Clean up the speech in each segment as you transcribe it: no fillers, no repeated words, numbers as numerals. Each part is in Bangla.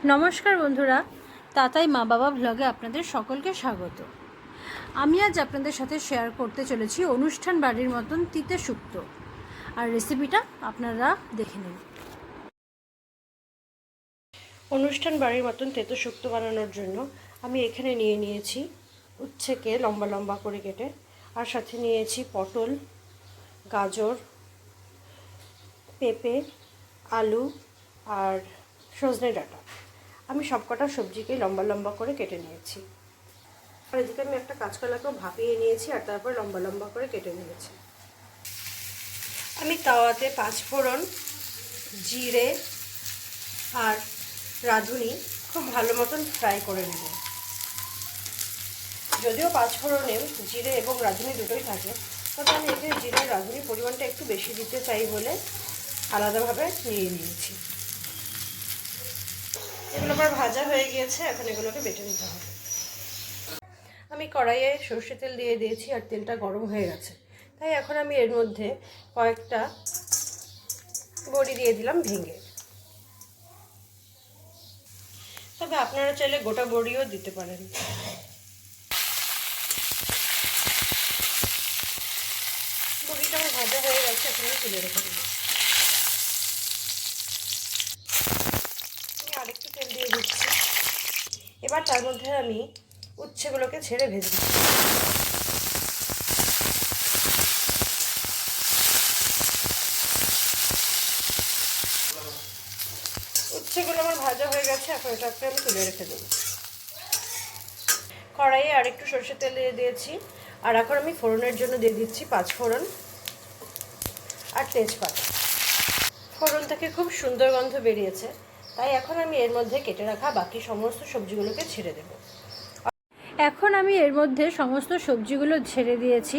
নমস্কার বন্ধুরা, তাতাই মা বাবা ভ্লগে আপনাদের সকলকে স্বাগত। আমি আজ আপনাদের সাথে শেয়ার করতে চলেছি অনুষ্ঠান বাড়ির মতন তিতে শুক্তো, আর রেসিপিটা আপনারা দেখে নিন। অনুষ্ঠান বাড়ির মতন তেতো শুক্তো বানানোর জন্য আমি এখানে নিয়েছি উচ্ছেকে লম্বা লম্বা করে কেটে, আর সাথে নিয়েছি পটল, গাজর, পেঁপে, আলু আর সজনে ডাঁটা। আমি সবকটা সবজিকে লম্বা লম্বা করে কেটে নিয়েছি। আর এদিকে আমি একটা কাঁচকলাকেও ভাপিয়ে নিয়েছি আর তারপর লম্বা লম্বা করে কেটে নিয়েছি। আমি তাওয়াতে 5 ফোড়ন, জিরে আর রাঁধুনি খুব ভালো মতন ফ্রাই করে নেব। যদিও 5 ফোড়নে জিরে এবং রাঁধুনি দুটোই থাকে, তবে আমি এখানে জিরে আর রাঁধুনির পরিমাণটা একটু বেশি দিতে চাই বলে আলাদাভাবে নিয়ে নিয়েছি। এগুলো আবার ভাজা হয়ে গিয়েছে, এখন এগুলোকে বেটে নিতে হবে। আমি কড়াইয়ে সর্ষে তেল দিয়ে দিয়েছি আর তেলটা গরম হয়ে গেছে, তাই এখন আমি এর মধ্যে কয়েকটা বড়ি দিয়ে দিলাম ভেঙে। তবে আপনারা চাইলে গোটা বড়িও দিতে পারেন। বড়িটা আমার ভাজা হয়ে গেছে, এখন আমি তুলে রেখে দেবো। আমি আরেকটু তেল দিয়ে দিচ্ছি। এবার তার মধ্যে আমি উচ্ছেগুলোকে ছেড়ে ভেজে দিচ্ছি। উচ্ছেগুলো আমার ভাজা হয়ে গেছে, এখন এটাকে আমি তুলে রেখে দেবো। কড়াইয়ে আরেকটু সরষের তেল দিয়ে দিয়েছি, আর এখন আমি ফোড়নের জন্য দিয়ে দিচ্ছি 5 ফোড়ন আর তেজপাতা। ফোড়ন থেকে খুব সুন্দর গন্ধ বেরিয়েছে, তাই এখন আমি এর মধ্যে কেটে রাখা বাকি সমস্ত সবজিগুলোকে ছেড়ে দেব। এখন আমি এর মধ্যে সমস্ত সবজিগুলো ছেড়ে দিয়েছি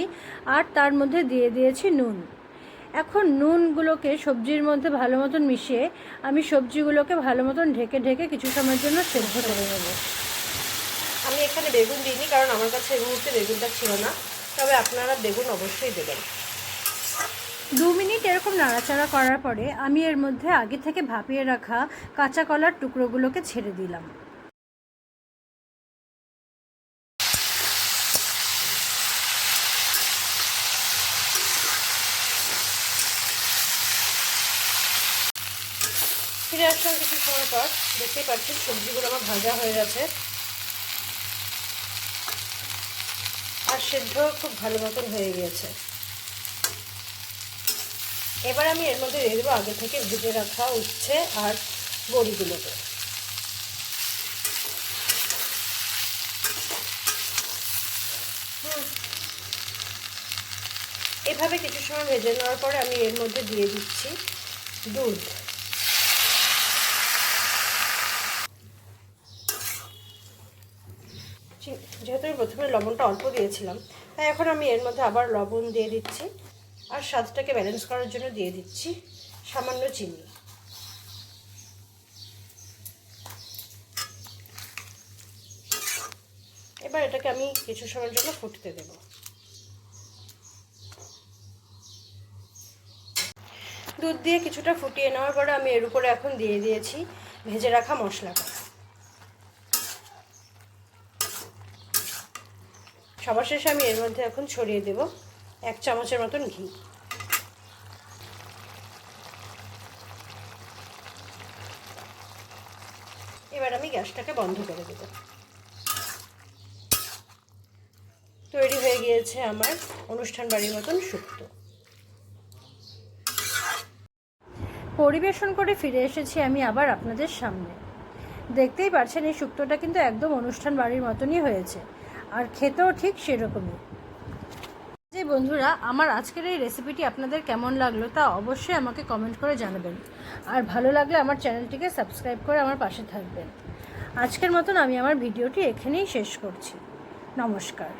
আর তার মধ্যে দিয়ে দিয়েছি নুন। এখন নুনগুলোকে সবজির মধ্যে ভালো মতন মিশিয়ে আমি সবজিগুলোকে ভালো মতন ঢেকে ঢেকে কিছু সময়ের জন্য সেদ্ধ করে নেব। আমি এখানে বেগুন দিইনি, কারণ আমার কাছে এই মুহূর্তে বেগুনটা ছিল না, তবে আপনারা বেগুন অবশ্যই দেবেন। 2 মিনিট এরকম নাড়াচাড়া করার পরে আমি এর মধ্যে আগে থেকে ভাপিয়ে রাখা কাঁচা কলার টুকরোগুলোকে ছেড়ে দিলাম। ফিরে আসলাম কিছু সময় পর। দেখতেই পাচ্ছেন সবজিগুলো আমার ভাজা হয়ে গেছে আর সেদ্ধ খুব ভালো মতন হয়ে গিয়েছে। এবার আমি এর মধ্যে দিয়ে দেবো আগে থেকে ভেজে রাখা উচ্ছে আর বড়িগুলোকে। এভাবে কিছু সময় ভেজে নেওয়ার পরে আমি এর মধ্যে দিয়ে দিচ্ছি দুধ। যেহেতু আমি প্রথমে লবণটা অল্প দিয়েছিলাম, তাই এখন আমি এর মধ্যে আবার লবণ দিয়ে দিচ্ছি, আর স্বাদটাকে ব্যালেন্স করার জন্য দিয়ে দিচ্ছি সামান্য চিনি। এবার এটাকে আমি কিছু সময়ের জন্য ফুটতে দেব। দুধ দিয়ে কিছুটা ফুটিয়ে নেওয়ার পরে আমি এর উপরে এখন দিয়ে দিয়েছি ভেজে রাখা মশলাটা। সবার শেষে আমি এর মধ্যে এখন ছড়িয়ে দেব 1 চামচের মতন ঘি। এবার আমি গ্যাসটাকে বন্ধ করে দেব। তৈরি হয়ে গিয়েছে আমার অনুষ্ঠান বাড়ির মতন শুক্তো। পরিবেশন করে ফিরে এসেছি আমি আবার আপনাদের সামনে। দেখতেই পাচ্ছেন এই শুক্তোটা কিন্তু একদম অনুষ্ঠান বাড়ির মতনই হয়েছে, আর খেতেও ঠিক সেরকমই। যে বন্ধুরা, আমার আজকের এই রেসিপিটি আপনাদের কেমন লাগলো তা অবশ্যই আমাকে কমেন্ট করে জানাবেন, আর ভালো লাগলে আমার চ্যানেলটিকে সাবস্ক্রাইব করে আমার পাশে থাকবেন। আজকের মতন আমি আমার ভিডিওটি এখানেই শেষ করছি। নমস্কার।